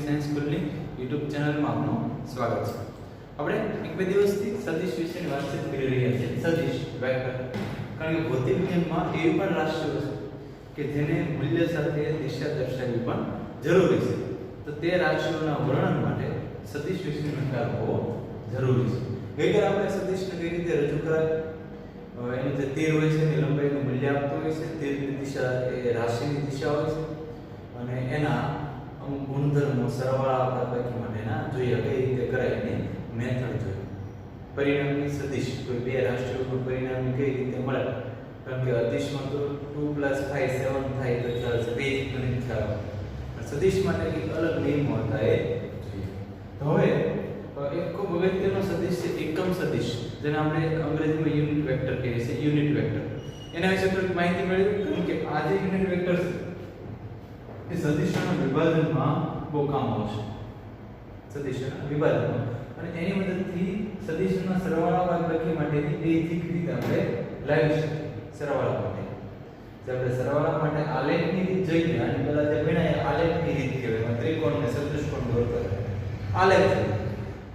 Science સ્કૂલની YouTube ચેનલમાં આપનું સ્વાગત છે. આપણે એક બે દિવસથી સદિશ વિશેની વાતચીત કરી રહ્યા છીએ. સદિશ વેક્ટર, કારણ કે ભૌતિક વિજ્ઞાનમાં એવી પણ રાશિઓ છે કે જેને મૂલ્ય સાથે દિશા દર્શાવવી પણ જરૂરી છે. તો તે રાશિઓના વર્ણન માટે સદિશ વિશેનો ખ્યાલ હોવો જરૂરી છે. ગઈકાલે આપણે સદિશને કઈ રીતે રજૂ કરાય, એનું જે તીર હોય છે એની લંબાઈનું મૂલ્ય આપતું હોય છે, તીરની દિશા એ રાશિની દિશા હોય છે અને એના અમુક ગુણધર્મો સરવાળા બાદબાકી માટેના જોઈએ કઈ રીતે કરાય એની મેથડ જોઈએ. પરિણામી સદિશ કોઈ બે રાશિઓનું પરિણામ કઈ રીતે મળે, કારણ કે અદિશમાં તો 2 + 5 7 થાય તો ખ્યાલ છે, બે ગણિત ખ્યાલ આવે. સદિશ માટે એક અલગ નિયમો હતા એ જોઈએ. તો હવે એક ખૂબ અગત્યનો સદિશ છે એકમ સદિશ, જેને આપણે અંગ્રેજીમાં યુનિટ વેક્ટર કહીએ છીએ. યુનિટ વેક્ટર એના વિશે થોડીક માહિતી મેળવી, કારણ કે આ જે યુનિટ વેક્ટર છે એ સદિશોના વિભાજનમાં બહુ કામ આવશે. સદિશોના વિભાજનમાં અને એની મદદથી સદિશોના સરવાળા બાદબાકી માટેની બેઝિક રીત આપણે લાવી શકીએ. સરવાળા માટે જે આપણે સરવાળા માટે આલેખની રીત જોઈએ, અને પહેલા જે ભણ્યા આલેખની રીત કહેવાય, ત્રિકોણને ચતુષ્કોણ દોરતા આલેખ.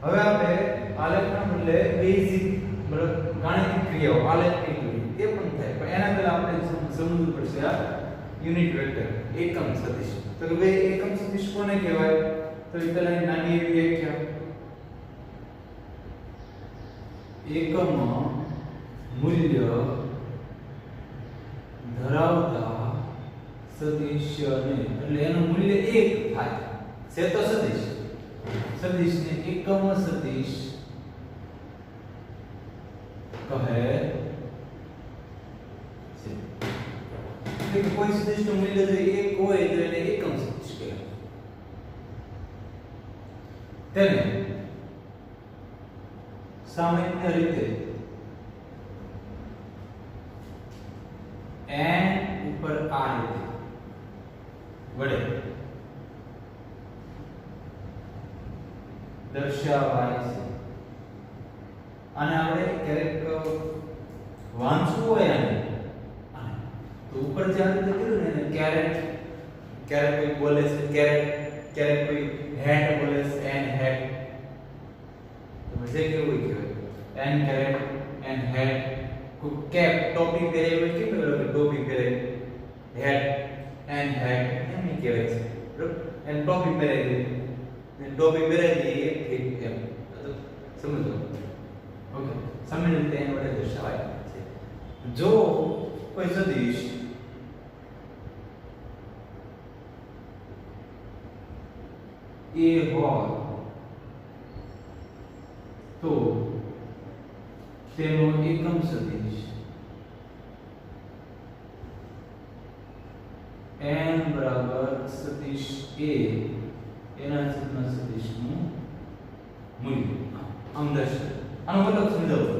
હવે આપણે આલેખના બદલે બેઝિક મતલબ ગાણિતિક ક્રિયાઓ આલેખની રીત એ પણ થાય, પણ એના પહેલા આપણે સમજવું પડશે આ યુનિટ વેક્ટર એકમ સદિશ. તો કે ભાઈ એકમ સદિશ કોને કહેવાય, તો એ પહેલા નાની એવી વ્યાખ્યા. એકમ મૂલ્ય ધરાવતા સદિશને, એટલે એનું મૂલ્ય 1 થાય છે તો સદિશ. સદિશને એકમ સદિશ કહે છે. કે કોઈ સદિશનું મૂલ્ય જો 1 હોય તો એને એકમ સદિશ કહેવાય. તેને સામાન્ય રીતે n ઉપર આ રીતે વડે દર્શાવાય છે. અને આપણે ક્યારેક વાંચવું હોય આને તો ઉપર જે આપણે કીધું ને ક્યારેક કોઈ બોલે છે ક્યારેક કોઈ હેટ બોલે છે એન હેટ, તો મજે કેવું કહેવાય એન કેરેટ એન હેટ. કોઈ કેપ ટોપી પહેરે હોય કે ટોપી પહેરે હેટ એન હેટ એમ કહેવાય છે, બરાબર. એન ટોપી પહેરાવી ને ટોપી પહેરાવી એક એમ સમજો. ઓકે, સામાન્ય રીતે એના વડે દર્શાવાય છે. જો કોઈ સદિશ એ હોય તો તેનો એકમ સદિશ n બરાબર સદિશ a એના છેદમાં સદિશનું મૂલ્ય. આમ દર્શાવે. આનો મતલબ સમજાવો.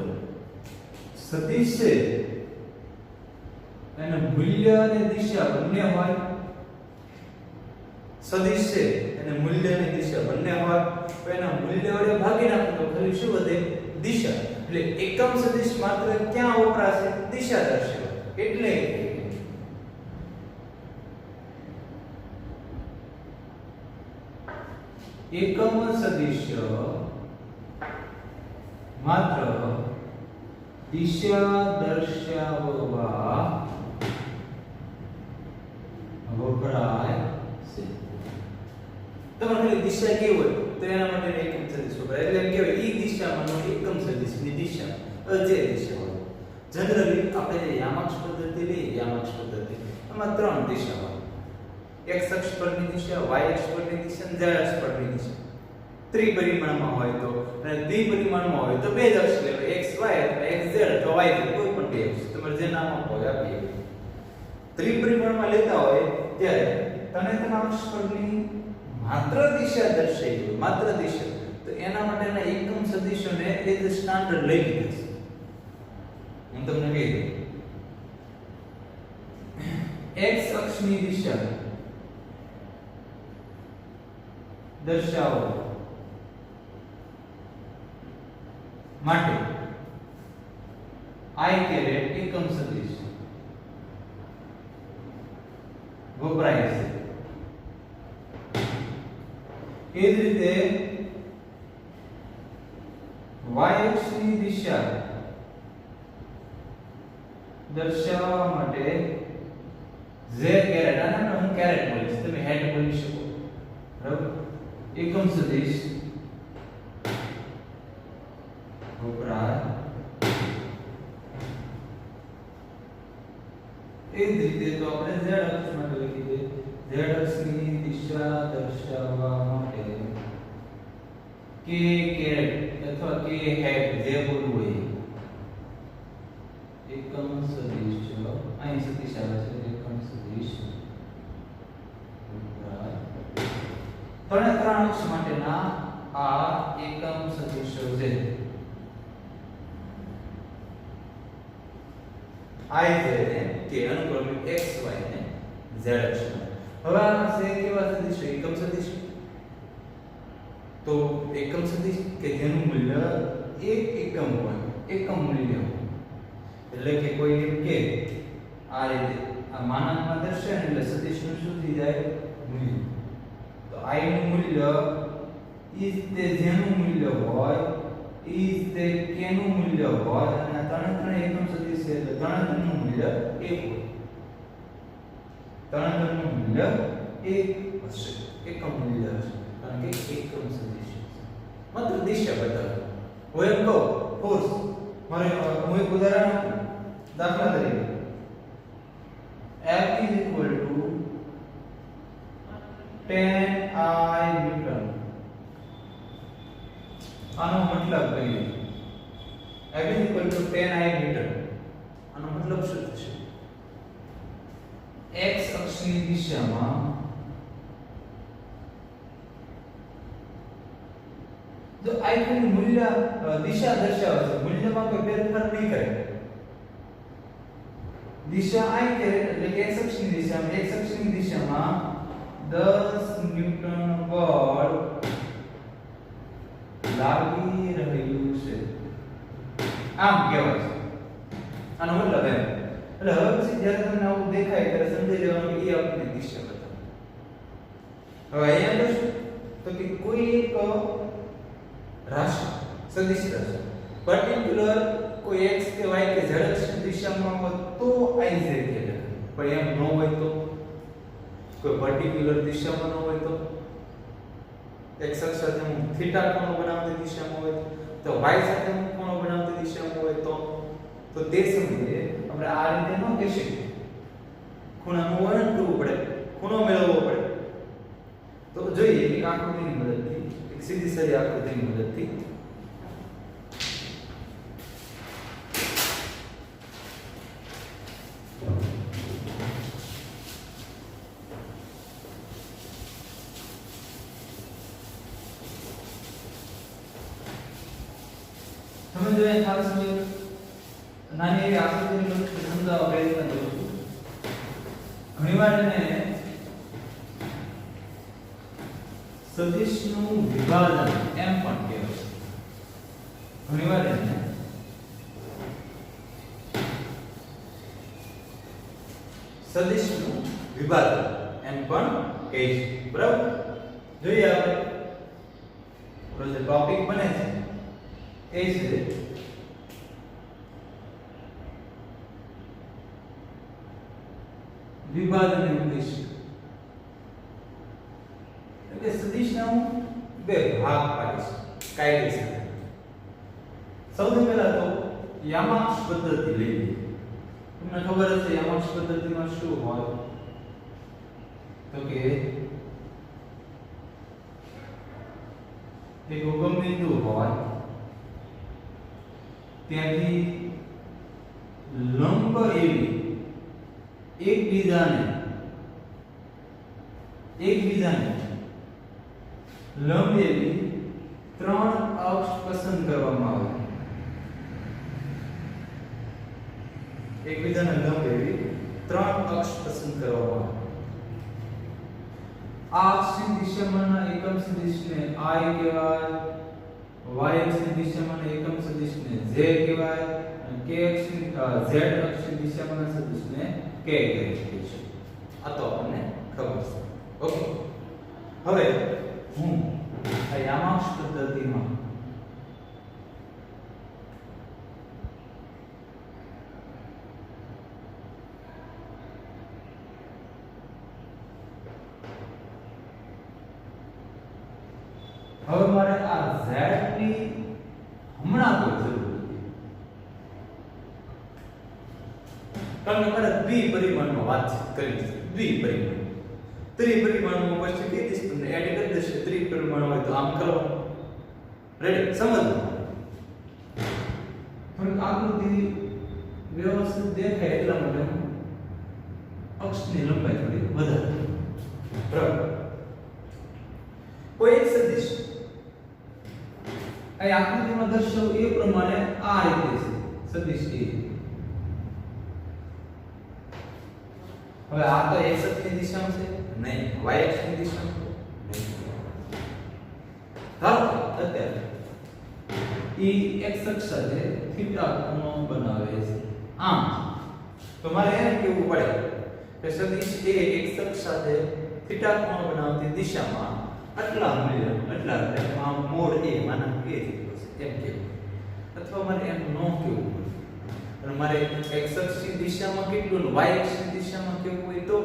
સદિશ છે એના મૂલ્ય અને દિશા બંને હોય. સદિશ છે એને મૂલ્ય અને દિશા બંને હોય, તો એના મૂલ્ય વડે ભાગી નાખો તો ખાલી શું વધે? દિશા. એટલે એકમ સદિશ માત્ર ક્યાં વપરાશે? દિશા દર્શાવે. એટલે એકમ સદિશ માત્ર દિશા દર્શાવવા વપરાય છે. તમારે દિશા કેવી હોય તો એના માટે એકમ સદિશ વપરાય. એટલે એમ કહેવાય ઈ દિશામાંનો એકમ સદિશની દિશા જે દિશા હોય. જનરલી આપણે જે યામાક્ષ પદ્ધતિ લઈએ, યામાક્ષ પદ્ધતિ એમાં 3 દિશા હોય. x અક્ષ પરની દિશા, y અક્ષ પરની દિશા અને z અક્ષ પરની દિશા. ત્રિપરિમાણમાં હોય તો, અને દ્વિપરિમાણમાં હોય તો બે જ અક્ષ લેવાય, x y અથવા x z અથવા y z, કોઈ પણ બે અક્ષ તમારે જે નામ આપો હોય આપી. ત્રિપરિમાણમાં લેતા હોય ત્યારે તને અક્ષ પરની માત્ર દિશા દર્શાવી હોય, માત્ર દિશા, તો એના માટેના એકમ સદિશોને એ જ સ્ટાન્ડર્ડ લઈ લીધા છે. હું તમને કહી દઉં. x અક્ષની દિશા દર્શાવો માટે i કેરેટ એકમ સદિશ વપરાય છે. એ જ રીતે y અક્ષની દિશા દર્શાવવા માટે z કેરેટ આને હું કેરેટ બોલીશ, તમે હેડ બોલી શકો, બરાબર. એકમ સદિશ વપરાય. એ જ રીતે તો આપણે z અક્ષ માટે લખી દે, z અક્ષની દિશા દર્શાવવા માટે k કેરેટ અથવા k હેડ જે બોલવું હોય એકમ સદિશ અહીં સદિશ આવે છે એકમ સદિશ ત્રણ અક્ષ માટેના આ એકમ સદિશો છે. I z ને કે અનુક્રમે x y ને z અક્ષ. હવે આ છે કેવા સદિશો? એકમ સદિશ. તો એકમ સદિશ કે જેનું મૂલ્ય એક એકમ હોય, એકમ મૂલ્ય હોય, એટલે કે કોઈ એમ કે આ રીતે આ માનાંકમાં દર્શાવે એટલે સદિશનું શું થઈ જાય? મૂલ્ય. તો I નું મૂલ્ય ઈ તે જેનું મૂલ્ય હોય ઈ તે k નું મૂલ્ય હોય અને આ ત્રણ એકમ સદિશ છે એટલે ત્રણનું મૂલ્ય 1 હોય. ત્રણનું મૂલ્ય 1 હશે, એકમ મૂલ્ય હશે કારણ કે એકમ સદિશ માત્ર દિશા બતાવે. હું એમ કહું ફોર્સ, મારે હું એક ઉદાહરણ આપું. દાખલા તરીકે F is equal to 10I newton. આનો મતલબ કહીએ F is equal to 10I newton. આનો મતલબ શું થશે? x અક્ષની દિશામાં જો I નું મૂલ્ય દિશા દર્શાવે છે, મૂલ્યમાં કોઈ ફેરફાર નહીં કરે. દિશા I કે એટલે કે x અક્ષની દિશામાં 10 ન્યૂટન બળ લાગી રહ્યું છે આમ કહેવાય છે. આનો મતલબ એમ. એટલે હવે પછી જ્યારે તમને આવું દેખાય ત્યારે સમજી લેવાનું કે એ આપણી દિશા બતાવે. હવે અહીંયા શું તો કે કોઈ એક રાશિ સદિશ રાશિ પર્ટિક્યુલર કોઈ x કે y કે z અક્ષની દિશામાં હોય તો I z કે લખાય. પણ એમ ન હોય તો કોઈ પર્ટિક્યુલર દિશામાં ન હોય તો x અક્ષ સાથે હું થીટા કોણ બનાવતી દિશામાં હોય તો y સાથે હું કોણ બનાવતી દિશામાં હોય તો તે સમયે આપણે આ રીતે ન કહી શકીએ. ખૂણાનું વર્ણન કરવું પડે, ખૂણો મેળવવો પડે. તો જોઈએ એક આકૃતિની મદદથી, એક સીધી સાદી આકૃતિની મદદથી તમે જો એ ખાસ નાની એવી આકૃતિની મદદથી સમજાવવા પ્રયત્ન કરું છું. ઘણીવાર એને સદિશનું વિભાજન એમ પણ કહેવાય છે. ઘણીવાર એને સદિશનું વિભાજન એમ પણ કહે છે. બરાબર? જોઈએ આપણે જે ટોપિક બને છે એ છે વિભાજન ઉદ્દેશ. એટલે સદિશના હું બે ભાગ પાડીશ કાયદેસર. સૌથી પહેલા તો યામાક્ષ પદ્ધતિ લઈએ. તમને ખબર હશે યામાક્ષ પદ્ધતિમાં શું હોય તો કે એક ઉગમ બિંદુ હોય ત્યાંથી લંબ એવી એકબીજાને લંબ એવી ત્રણ અક્ષ પસંદ કરવામાં આવે. એકબીજાને લંબ એવી ત્રણ અક્ષ પસંદ કરવામાં આવે. આ અક્ષની દિશામાંના એકમ સદિશને I કહેવાય, y અક્ષની દિશામાંના એકમ સદિશને z કહેવાય અને k અક્ષની z અક્ષની દિશામાંના સદિશને k કહી શકીએ છીએ. આ તો આપણને ખબર છે. ઓકે, હવે હું આ યામાક્ષ પદ્ધતિમાં હવે મારે આ z ની હમણાં કોઈ જરૂર નથી, કારણ કે મારે દ્વિપરિમાણમાં વાતચીત કરવી છે. દ્વિપરિમાણ ત્રિપરિમાણમાં પછી કે દીસ તમને એડ કરી દેશે. ત્રિપરિમાણ હોય તો આમ કરો. રેડી? સમજો. થોડીક આકૃતિ વ્યવસ્થિત દેખાય એટલા માટે હું અક્ષની લંબાઈ થોડી વધારે. બરાબર? કોઈ એક સદિશ આ આકૃતિમાં દર્શાવ એ પ્રમાણે આ રીતે છે સદિશ એ. હવે આ તો x અક્ષની દિશામાં છે નહીં, y અક્ષની દિશામાં છે નહીં. ધારો અત્યારે એ x અક્ષ સાથે થીટા ખૂણો બનાવે છે આમ, તો મારે એને કહેવું પડે કે સદિશ એ x અક્ષ સાથે થીટા ખૂણો બનાવતી દિશામાં આટલા મૂલ્ય આટલા એટલે આમ મોડ a માના a જેટલો છે એમ કહેવું. અથવા મારે એમ ન કહેવું પડે અને મારે x અક્ષની દિશામાં કેટલું y અક્ષની દિશામાં કેવું હોય તો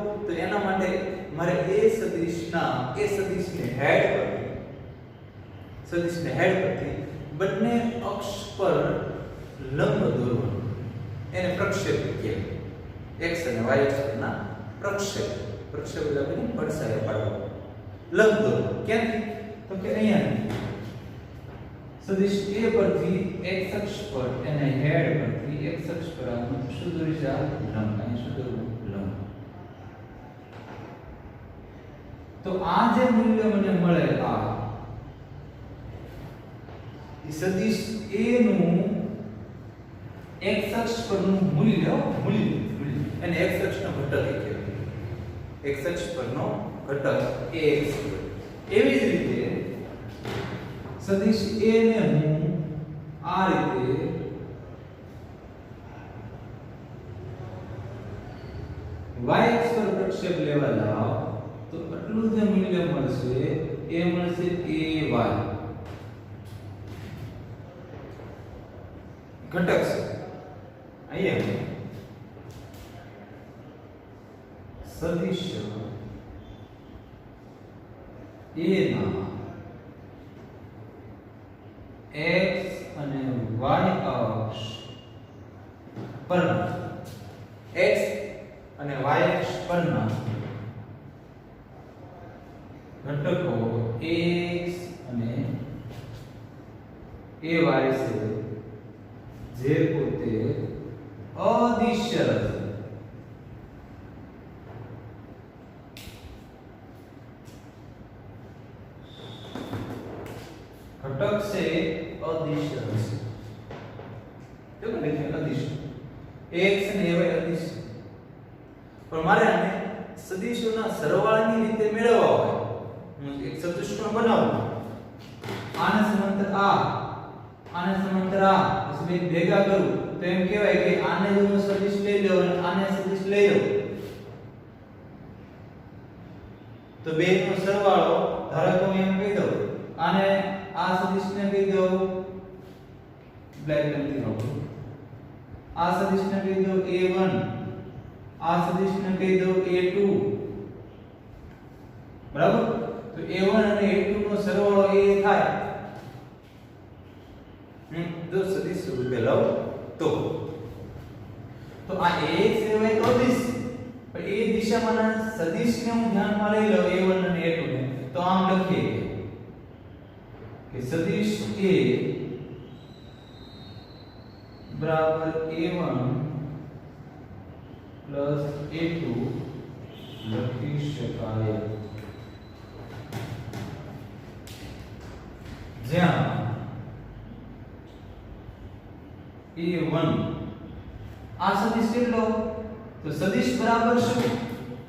એના માટે મારે એ સદિશને હેડ પરથી બંને અક્ષ પર લંબ દોરવાનું, એને પ્રક્ષેપ કહેવાય. x અને y અક્ષ પરના પ્રક્ષેપ એટલે બની પડછાયા પાડવા, લંબ દોરવાનું. ક્યાંથી? તો કે અહીંયા સદિશ a પરથી x અક્ષ પર એને હેડ પરથી x અક્ષ પર આનું શું દોરી છે? લંબ. અહીં શું દોરવું? લંબ. તો આ જે મૂલ્ય મને મળે આ એ સદિશ a નું x અક્ષ પરનું મૂલ્ય એને x અક્ષનો ઘટક કહેવાય. x અક્ષ પરનો ઘટક ax. એવી જ રીતે સદિશ a ને હું આ રીતે y અક્ષ પર પ્રક્ષેપ લેવા જાવ તો આટલું જે મૂલ્ય મળશે એ મળશે ay. ઘટક છે અહીંયા સદિશ a ના x અને y અક્ષ પરના x અને y અક્ષ પરના ઘટકો ax અને ay છે જે પોતે અદિશ્ય છે. ઘટક છે અદિશ્ય છે. જો કે લખીએ અદિશ્ય x અને y અદિશ્ય. પણ મારે આને સદિશોના સરવાળાની રીતે મેળવવા હોય, હું એક ચતુષ્કોણ બનાવું, આને સમાંતર આને સમાંતર પછી બે ભેગા કરું તો એમ કહેવાય કે આને જો હું સદિશ લઈ લઉં અને આને સદિશ લઈ લઉં તો બે નો સરવાળો ધારો કે હું એમ કહી દઉં આને આ સદિશને કહી દઉં બ્લેક પેનથી લખું, આ સદિશને કહી દઉં a1, આ સદિશને કહી દઉં a2. બરાબર? તો a1 અને a2 નો સરવાળો a થાય. જો સદિશ રૂપે લઉં તો આ ax ay તો અદિશ, પણ એ દિશામાંના સદિશને હું ધ્યાનમાં લઈ લઉં a1 અને a2 ને તો આમ લખીએ કે સદિશ a બરાબર a1 પ્લસ a2 લખી શકાય, જ્યાં a1 આ સદિશ કેટલો? તો સદિશ બરાબર શું?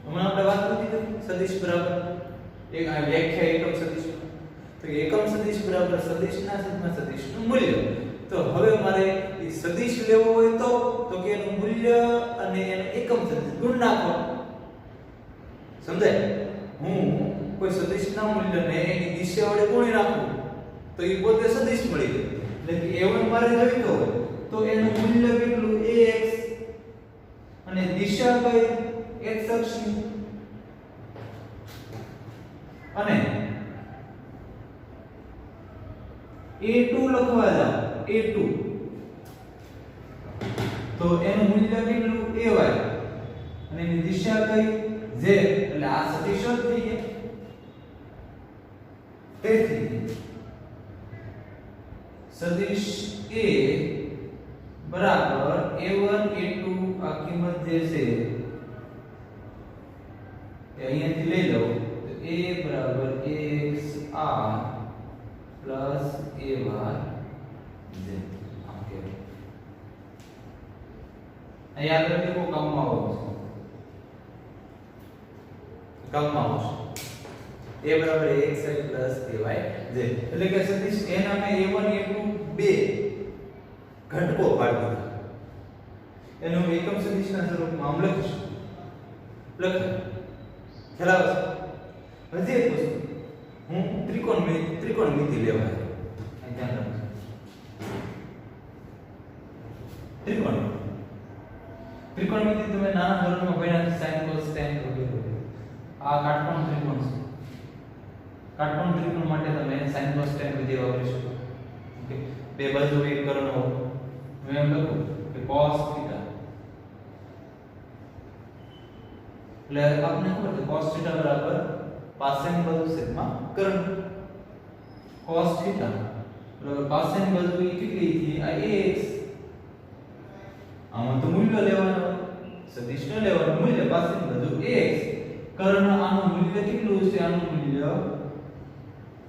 હમણાં આપણે વાત કરી હતી સદિશ બરાબર એક આ વ્યાખ્યા એકમ સદિશ. તો એકમ સદિશ બરાબર સદિશના છેદમાં સદિશનું મૂલ્ય. તો હવે મારે એ સદિશ લેવો હોય તો કે એનું મૂલ્ય અને એનો એકમ સદિશ ગુણ નાખો. સમજાય? હું કોઈ સદિશના મૂલ્યને એની દિશા વડે ગુણી નાખવું તો એ પોતે સદિશ મળી જાય એટલે કે a1 મારે જોઈતો હોય તો એનું મૂલ્ય કેટલું ax અને દિશા કઈ x અક્ષની અને a2 લખવા જાવ a2 તો એનું મૂલ્ય કેટલું ay અને એની દિશા કઈ z એટલે આ સદિશ જ થઈ ગયા તેથી સદિશ a બરાબર a1 a2 આ કિંમત જે છે એ અહીંયાથી લઈ લો તો a બરાબર ax r plus ay z આમ કે આ યાદ રાખજો કો કામમાં આવશે a બરાબર ax પ્લસ ay z એટલે કે સદિશ a ના મે a1 a2 બે ઘટકો પાડી દીધા એનું એકમ સદિશના સ્વરૂપમાં આમ લખીશું ખ્યાલ આવે છે હજી એક વસ્તુ હું ત્રિકોણમિતિ લેવા અહીં ધ્યાન રાખજો ત્રિકોણમિતિ તમે નાના ધોરણમાં ભણ્યા sin cos tan વગેરે આ કાટકોણ ત્રિકોણ છે કાટકોણ ત્રિકોણ માટે તમે sin cos tan વિધિ વાપરી શકો ઓકે બે બાજુ એક કર્ણ હોય હું એમ લખું કે cos થીટા એટલે આપને ખબર છે cos થીટા બરાબર પાસેની બાજુ છેદમાં કર્ણ cos થીટા બરાબર પાસેની બાજુ એ કેટલી થી આ ax આમાં તો મૂલ્ય લેવાનું સદિશ ન લેવાનું મૂલ્ય પાસેની બાજુ ax કર્ણ આનું મૂલ્ય કેટલું છે આનું મૂલ્ય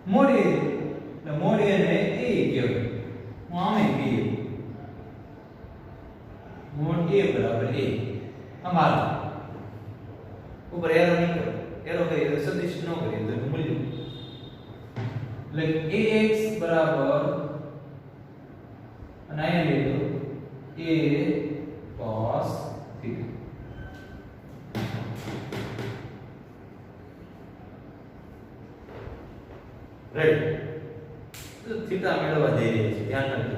મોડ a એટલે મોડ a ને a કહેવાય હું આમે કહીએ મોડ a બરાબર a અમારો ઉપર એરો નહીં કરો એરો કરીએ તો સદિશ ન કરીએ તો મૂલ્ય એટલે ax બરાબર અને અહીંયા લઈ લો a cos theta રાઈટ તો થીટા મેળવવા જઈ રહ્યા છે ધ્યાન રાખજો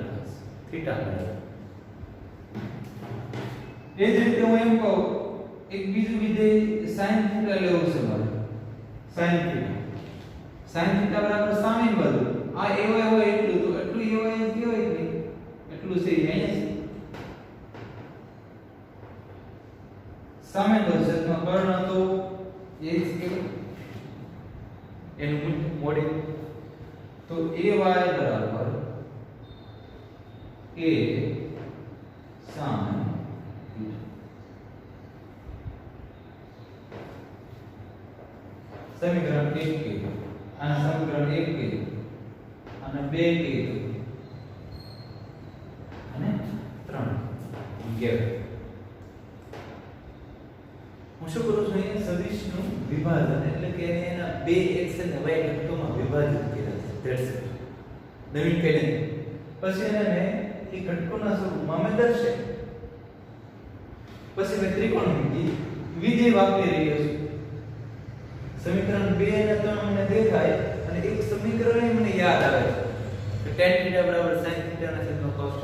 થીટા મેળવવા એ જ રીતે હું એમ કહું એક બીજું વિધેય sin થીટા લેવું છે મારે sin થીટા બરાબર સામેની બાજુ આ ay હોય એટલું તો એટલું ay કહેવાય કે એટલું છે અહીંયા છે સામેની બાજુ છેદમાં કર્ણ તો એ જ કહેવાય એનું મોડે તો ay બરાબર a sin સમીકરણ 1 કે આના સમીકરણ 1 કે અને 2 કે અને 3 ગેપ હું શું કરું છું અહીંયા સદિશનું વિભાજન એટલે કે એને એના બે x અને y ઘટકોમાં વિભાજિત કર્યા છે ધેટ્સ ઇટ નવીન કઈ નહીં પછી એને મેં એ ઘટકોના સ્વરૂપમાં મેં દર્શાવ્યું પછી મેં ત્રિકોણમિતિ વિધેય વાપરી રહ્યો છું સમીકરણ 2 અને 3 મને દેખાય અને એક સમીકરણ મને યાદ આવે છે tan θ બરાબર sin θ ના છેદમાં cos θ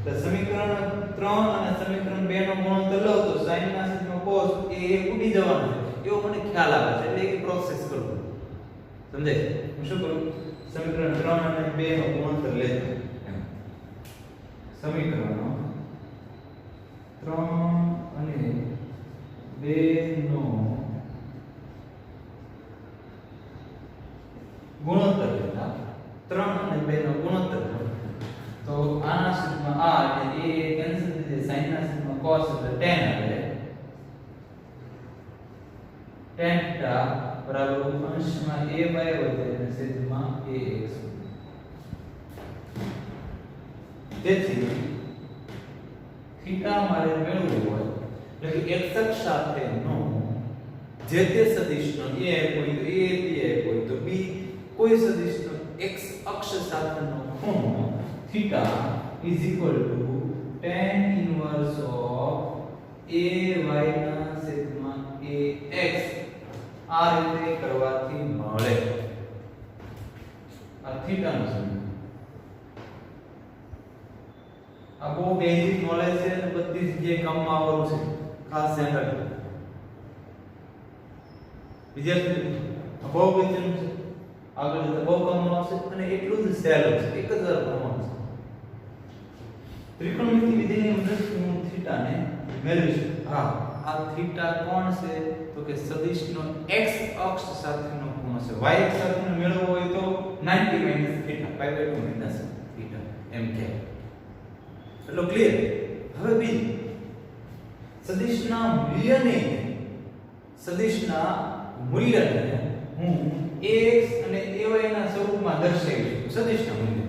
તો સમીકરણ 3 અને સમીકરણ 2 નો ગુણોત્તર લો તો sin ના છેદમાં cos એ ઉડી જવાનું છે એવો મને ખ્યાલ આવે છે એટલે એક પ્રોસેસ કરું સમજાય છે હું શું કરું સમીકરણ 3 અને 2 નો ગુણોત્તર લેજો સમીકરણો 3 અને 2 નો ગુણોત્તર લેતા 3 અને 2 નો ગુણોત્તર તો આના છેદમાં આ એટલે a કેન્સલ થઈ જાય sin ના છેદમાં cos એટલે tan આવે tan θ બરાબર અંશમાં a by વધે અને છેદમાં ax તેથી થીટા મારે મેળવવું હોય એટલે કે x અક્ષ સાથેનો જે તે સદિશનો a કોઈ તો a b કોઈ તો b કોઈ સદિશનો x અક્ષ સાથેનો ખૂણો theta is equal to tan inverse of a y ના છેદમાં ax આ રીતે કરવાથી જગ્યાએ કામમાં આવવાનું છે, ખાસ ધ્યાન રાખજો વિદ્યાર્થી મિત્રો. બહુ અગત્યનું છે, આગળ જતા બહુ કામમાં આવશે અને એટલું જ સહેલું છે, એક જ વાર ભણવાનું છે. ત્રિકોણમિતિ વિધિની મદદથી હું થીટાને મેળવીશું. હા, આ થીટા કોણ છે તો કે સદિશનો x અક્ષ સાથેનો ખૂણો છે. y અક્ષ સાથેનો મેળવવો હોય તો 90 - થીટા π/2 - થીટા એમ કે. એટલો ક્લિયર. હવે બીજું સદિશના મૂલ્યને હું ax અને ay ના સ્વરૂપમાં દર્શાવીશ. સદિશના મૂલ્ય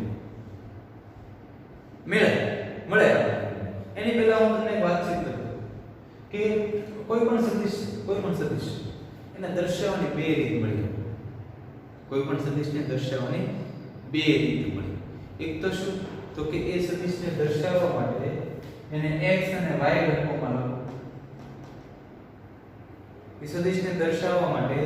મળે એની પહેલા હું તમને એક વાતચીત કરું કે કોઈ પણ સદિશ એને દર્શાવવાની બે રીત મળી. કોઈ પણ સદિશને દર્શાવવાની બે રીત મળી. એક તો શું તો કે એ સદિશને દર્શાવવા માટે એને x અને y ઘટકોમાં લખો. એ સદિશને દર્શાવવા માટે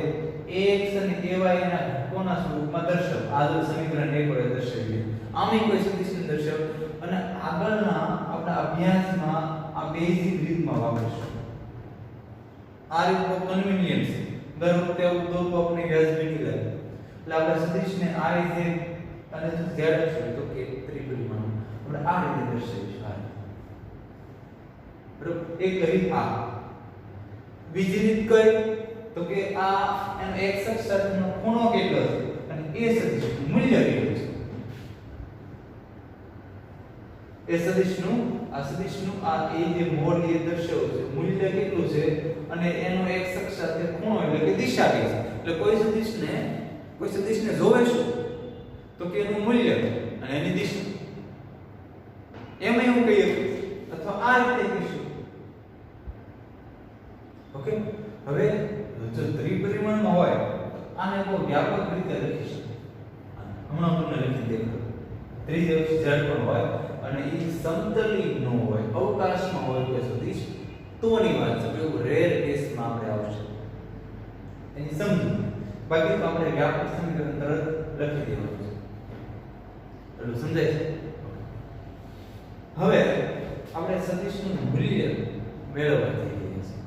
ax અને ay ના ઘટકોના સ્વરૂપમાં દર્શાવો. આ સમીકરણ એક વડે દર્શાવીએ. આમાં કોઈ સદિશને દર્શાવો અને આગળના આપણા અભ્યાસમાં આ બેઝિક રીતમાં વાપરીશું. આ રીત બહુ કન્વીનિયન્ટ છે. દર વખતે આવું દોરવું આપણે વ્યાજબી નહીં લાગે. એટલે આપણે સદિશને આ રીતે અને z અક્ષ તો કે ત્રિપરિમાણ આપણે આ રીતે દર્શાવીશું. બરાબર. એક રીત આ. બીજી રીત કઈ તો કે આ એનો x અક્ષ સાથેનો ખૂણો કેટલો છે અને એ સદિશનું મૂલ્ય કેટલું છે. એ સદિશનું આ એ જે મોડ એ દર્શાવે છે મૂલ્ય કેટલું છે અને એનો x અક્ષ સાથે ખૂણો એટલે કે દિશા કઈ છે. એટલે કોઈ સદિશને જોવે શું તો કે એનું મૂલ્ય અને એની દિશા. એમાં એવું કહીએ અથવા આ રીતે કહીશું. ઓકે. હવે જો ત્રિપરિમાણમાં હોય આને બહુ વ્યાપક રીતે લખી શકાય. હમણાં તમને લખી દેખાડું. ત્રિજ્યા z પણ હોય અને એ સમતલી ન હોય, અવકાશમાં હોય કોઈ સદિશ તોની વાત છે. એવું રેર કેસમાં આપણે આવશે એની સમજી. બાકી તો આપણે વ્યાપક સમીકરણ તરત લખી દેવાનું છે. એટલું સમજાય છે. હવે આપણે સદિશનું મૂલ્ય મેળવવા જઈ રહ્યા છીએ.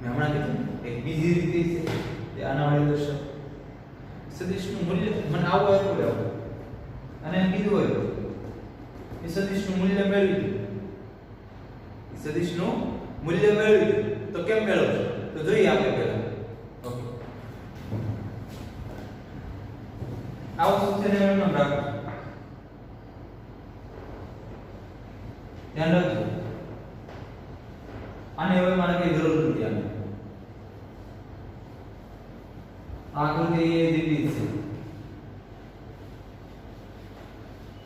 મેં હમણાં કીધું એક બીજી રીતે છે તે આના વડે દર્શાવ. સદિશનું મૂલ્ય મને આવું આપ્યું લેવું અને એમ કીધું હોય એ સદિશનું મૂલ્ય મેળવી તો કેમ મેળવશો તો જોઈએ આપણે પહેલા. ઓકે. આવું સૂત્રને એમ રાખો. ધ્યાન રાખજો. આને હવે મારે કઈ જરૂર નથી. આકૃતિ એ દીધી છે.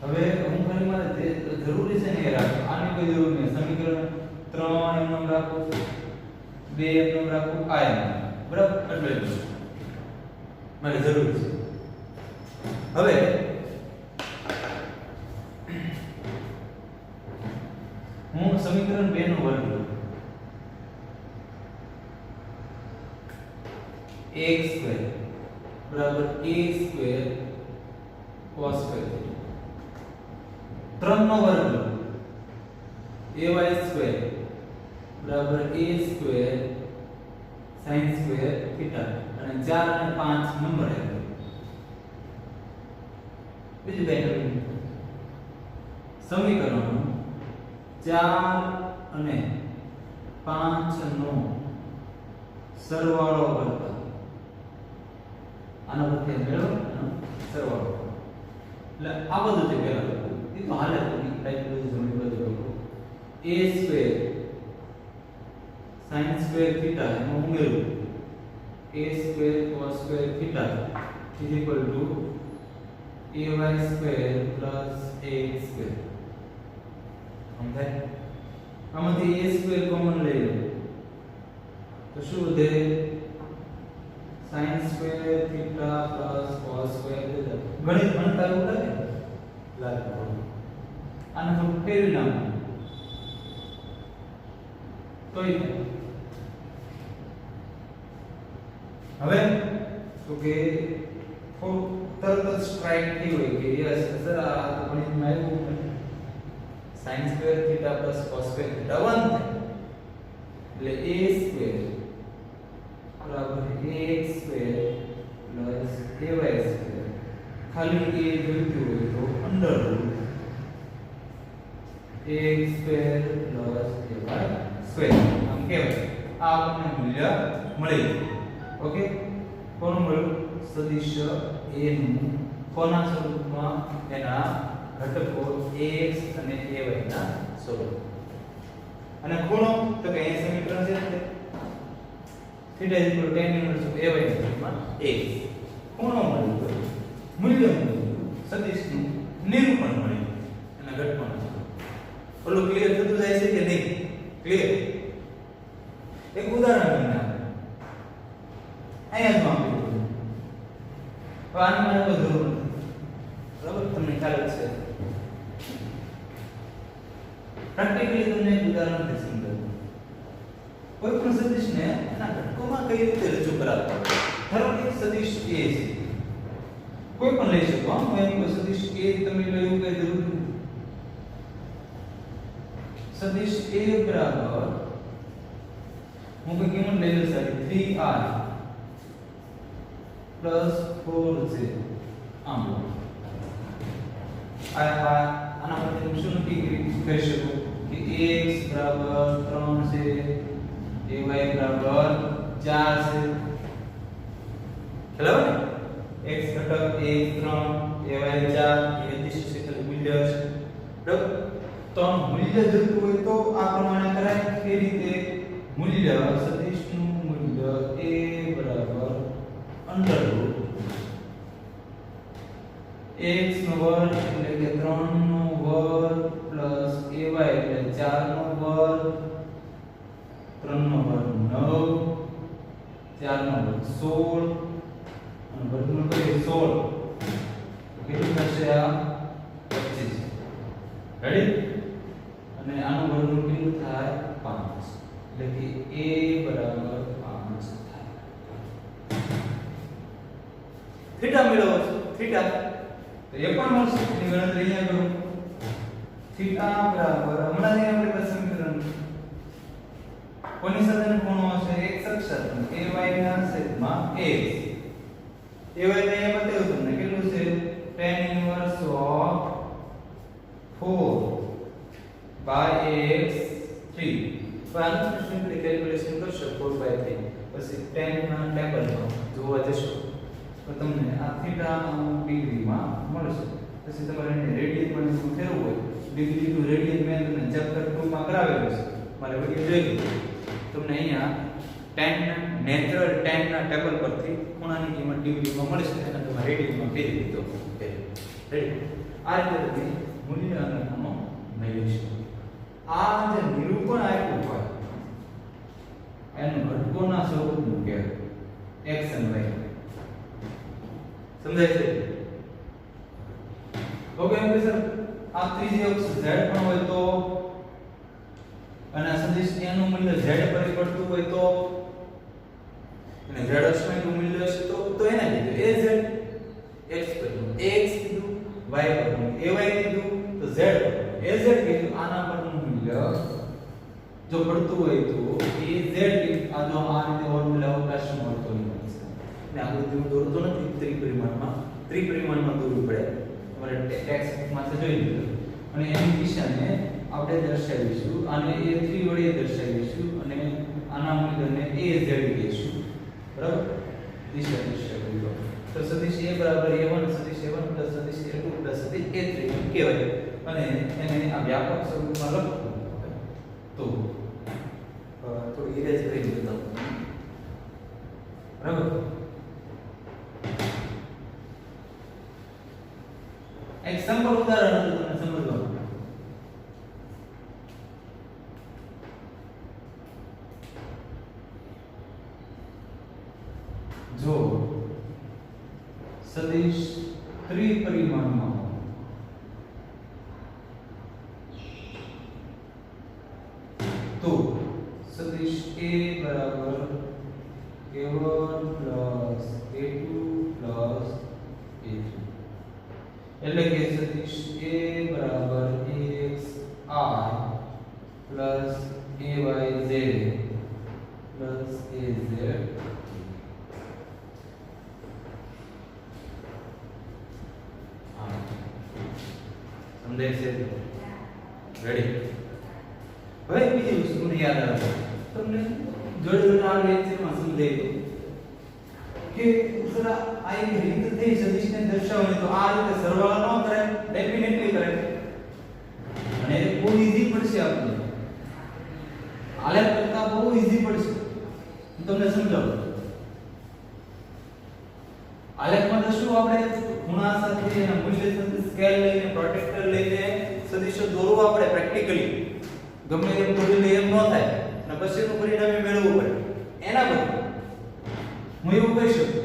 હવે હું ખાલી મારે જે જરૂરી છે ને એ રાખો. આની કોઈ જરૂર નહીં. સમીકરણ 3 એમ રાખો, 2 એમ રાખો, આ એમ. બરાબર. એટલે મારે જરૂર છે. હવે હું સમીકરણ 2 નો વર્ગ લઉં. x સ્ક્વેર બરાબર a સ્ક્વેર cos સ્ક્વેર 3 નો વર્ગ લો. ay સ્ક્વેર બરાબર a square sin square theta અને 4 અને 5 નંબર આપ્યો. બીજું કઈ નથી. સમીકરણો 4 અને 5 નો સરવાળો કરતા આનો પરથી મેળવો સરવાળો. એટલે આ બધું છે પહેલા એ તો હાલે ટાઈપ બધું જમણી બાજુ લખો. a square sin square theta એમાં ઉમેરું a square cos square theta is equal to ay square plus ax square. સમજાય? આમાંથી a સ્ક્વેર કોમન લઈ લો તો શું વધે sin square theta plus cos square theta. ગણિત ભણતા એવું લાગે આને થોડું ફેરવી નાખો તો હવે તો કે થોડું તરત જ સ્ટ્રાઇક થઈ હોય કે યસ સર આ ગણિતમાં આવ્યું sin square theta plus cos square theta 1 થાય. એટલે a સ્ક્વેર બરાબર ax square plus ay square ખાલી a જોઈતું હોય તો under route ax square plus ay square આમ કહેવાય આ આપણને મૂલ્ય મળી ગયું ઓકે કોનું મળ્યું સદિશ a નું કોના સ્વરૂપમાં એના ઘટકો ax અને ay ના સ્વરૂપ અને ખૂણો તો કે અહીં સમીકરણ છે ને θ tan ઇન્વર્સ ઓફ ay ના સ્વરૂપમાં x ખૂણો મળ્યો મૂલ્ય મળ્યું સદિશનું નિરૂપણ મળ્યું એના ઘટકોના ઓલું ક્લિયર થતું જાય છે કે નહીં ક્લિયર એક ઉદાહરણ લઈને અહીંયા જ આપી દઉં હવે આની મારે કોઈ જરૂર નથી બરાબર તમને ખ્યાલ જ છે પ્રેક્ટિકલી તમને એક ઉદાહરણ થી સમજાવું કોઈ પણ સદિશને એના ઘટકોમાં કઈ રીતે રજૂ કરાવવો ધારો કે સદિશ a છે કોઈ પણ લઈ શકો હું એમ કોઈ સદિશ a તમે લો એવું કઈ જરૂર નથી સદિશ a બરાબર હું કોઈ કિંમત લઈ લઉં સારી 3i પ્લસ 4j આમ આના માટે હું શું નક્કી કરી શકું કે x બરાબર 3 છે ay બરાબર 4 છે ખ્યાલ આવે ને x ઘટક 1 3 ay 4 એ દિશા મૂલ્ય છે બરાબર તો મૂલ્ય જોઈતું હોય તો આ પ્રમાણે કરાય કે રીતે મૂલ્ય સદિશનું મૂલ્ય a બરાબર અંડર રૂટ x નો વર્ગ એટલે કે 3 નો વર્ગ પ્લસ ay એટલે 4 નો વર્ગ 3 નો વર્ગ 9 4 નો વર્ગ 16 અને વર્ગમૂળ કરીએ 16 કેટલું થશે આ 25 રેડી અને આનું વર્ગમૂળ કેટલું થાય 5 એટલે કે a બરાબર 5 થાય થીટા મેળવો છો થીટા તો એ પણ મળશે એની ગણતરી અહીંયા કરું થીટા બરાબર હમણાં જ આપણે પાસે સમીકરણ કોની સાથે ખૂણો હશે x અક્ષ સાથે ay ના છેદમાં x ay ને અહીંયા બતાવ્યું તમને કેટલું છે tan inverse of 4 by x 3 તો આનું સિમ્પલી કેલ્ક્યુલેશન કરશો 4 by 3 પછી tan ના ટેબલમાં જોવા જશો તો તમને આ થીટા ડિગ્રીમાં મળશે પછી તમારે એને રેડિયન માં શું ફેરવવું હોય ડિગ્રી ટુ રેડિયન મેં તમને ચેપ્ટર 2 માં કરાવેલું છે મારે વિડિયો જોઈ લો તમને અહીંયા tan નેચરલ tan ના ટેબલ પરથી ખૂણાની કિંમત ડિગ્રીમાં મળશે અને તમે રેડિયનમાં ફેરવી દીધો રેડી આ રીતે તમે મૂલ્ય અને ખૂણો મેળવી શકો આ જે નિરૂપણ આપ્યું હોય એનું ઘટકોના સ્વરૂપનું કહેવાય x અને y સમજાય છે ઓકે એમ કે સર આ ત્રીજી અક્ષ z પણ હોય તો અને સદિશ a નું મૂલ્ય z પર પડતું હોય તો અને z અક્ષમાં નું મૂલ્ય હશે તો એને કીધું az x પર ax કીધું y પર ay કીધું તો z પર az કીધું આના પરનું મૂલ્ય જો પડતું હોય તો az આ જો આ રીતે ફોર્મ્યુલા અવકાશમાં મળતો હોય ને આ બધું દોરતો નથી ત્રિપરિમાણમાં દોરવું પડે તમારે ટેક્સ્ટ બુકમાં જોઈ લીધું અને એની દિશાને આપણે દર્શાવીશું અને a3 વડે દર્શાવીશું અને આના મૂલ્યને az કહીશું બરાબર દિશા દર્શાવી દો તો સદિશ a બરાબર a1 સદિશ a1 પ્લસ સદિશ a2 પ્લસ સદિશ a3 કહેવાય અને એને આ વ્યાપક સ્વરૂપમાં લખવું તો થોડી ઇરેઝ કરી દીધું બરાબર એક સિમ્પલ ઉદાહરણ હતું તમને સમજવાનું જો સદિશ ત્રિપરિમાણમાં તો સદિશ a બરાબર a1 plus a2 plus a3 એટલે કે સદિશ a બરાબર ax I plus ay z plus az સમજાય છે રેડી હવે બીજી વસ્તુ મને યાદ આવે તમને જોડે જોડે આ લેક્ચરમાં સમજાય કે જરા આ એક રીત થઈ સદિશને દર્શાવવાની તો આ રીતે સરવાળો ન કરાય ડેફિનેટલી કરાય અને એ બહુ ઈઝી પડશે આપણને આલેખ કરતા બહુ ઈઝી પડશે હું તમને સમજાવું આલેખમાં તો શું આપણે ખૂણા સાથે અને મૂલ્ય સાથે સ્કેલ લઈને પ્રોટેક્ટર લઈને સદિશો દોરવા પડે પ્રેક્ટિકલી ગમે એમ દોરી એમ ન થાય અને પછી એનું પરિણામ મેળવવું પડે એના બદલે હું એવું કહી શકું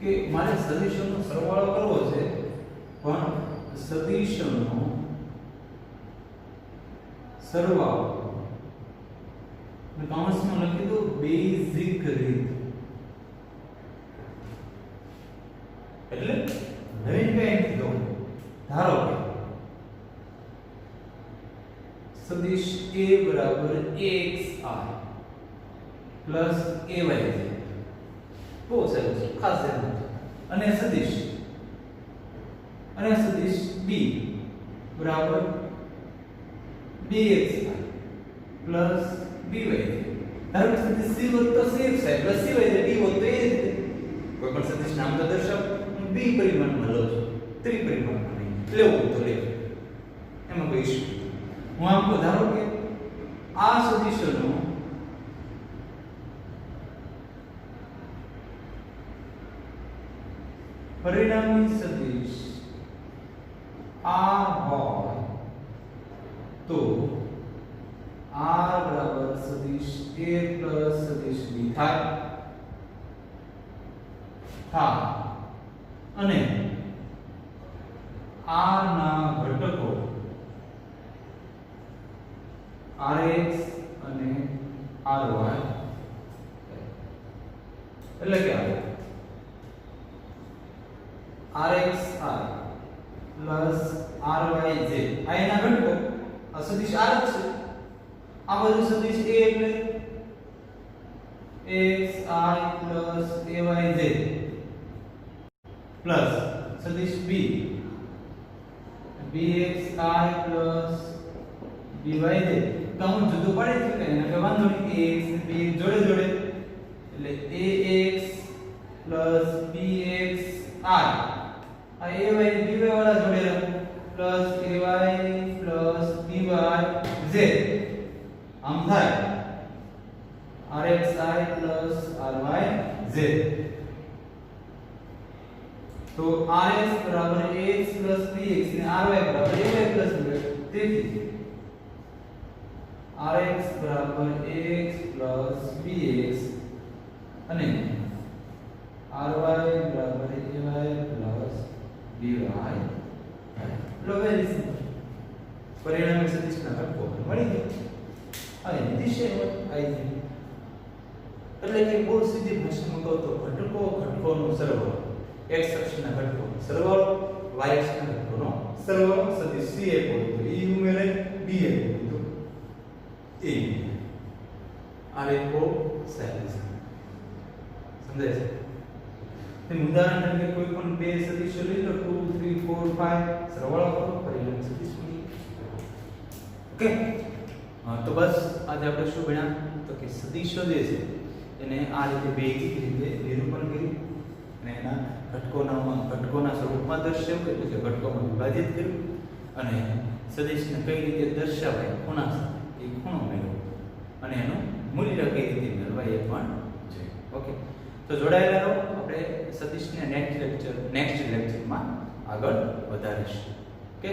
કે મારે સદિશોનો સરવાળો કરવો છે પણ સદિશોનો સરવાળો મેં કૌંસમાં લખી દો બેઝિક રીત એટલે નવીન કઈ કીધો ધારો કે સદિશ a બરાબર axi પ્લસ ay બહુ સરસ ખાસ ધ્યાન અને સદિશ b બરાબર bxi પ્લસ by ધારો કે સદિશ c હોત તો cxi પ્લસ cy d હોત તો એ રીતે કોઈ પણ સદિશ નામ તો દર્શાવ b પરિમાણમાં લઉં છું ત્રિપરિમાણમાં નહીં લેવું તો લે એમાં કોઈ ઇશ્યુ હું આપકો ધારો કે આ સદિશોનો પરિણામી સદિશ r હોય તો r બરાબર સદિશ a પ્લસ સદિશ b થાય અને r ના ઘટકો rx અને ry એટલે કે rxi પ્લસ ryj આ એના ઘટકો આ સદિશ r છે આ બાજુ સદિશ a એટલે xi પ્લસ ayj પ્લસ સદિશ b bxi plus byj count જુદું પડે છે કે એના કે વાંધો નહીં ax ને b જોડે જોડે એટલે ax પ્લસ bx આ ay ને by વાળા જોડે રહે plus ay plus by z આમ થાય rxi પ્લસ ryz तो rx बराबर ax प्लस bx ने ry बराबर ay प्लस by તેથી rx बराबर ax प्लस bx અને ry बराबर ay प्लस by લો વેરી સિમ્પલ પરિણામી સદિશના ઘટકો મળી ગયો અને દિશા આવી એટલે કે બહુ સીધી ભાષામાં કહો તો ઘટકોનો સરવાળો x અક્ષના ઘટકોનો સરવાળો y અક્ષના ઘટકોનો સરવાળો સદિશ c હોય તો e ઉમેરાય b હોય તો a આ રેખો સહેલી સમજાય છે તે ઉદાહરણ તરીકે કોઈ પણ બે સદિશો લઈ લો 2 3 4 5 સરવાળો કરો પરિણામી સદિશ મળી ઓકે તો બસ આજે આપણે શું ભણ્યા તો કે સદિશો જે છે એને આ રીતે બેઝિક રીતે નિરૂપણ કર્યું અને એના ઘટકોના સ્વરૂપમાં દર્શાવ્યું એટલે કે ઘટકોમાં વિભાજિત કર્યું અને સદિશને કઈ રીતે દર્શાવાય ખૂણા સાથે એ ખૂણો મેળવ્યો અને એનું મૂલ્ય કઈ રીતે મેળવાય એ પણ છે ઓકે તો જોડાયેલા રહો આપણે સદિશને નેક્સ્ટ લેક્ચરમાં આગળ વધારીશું ઓકે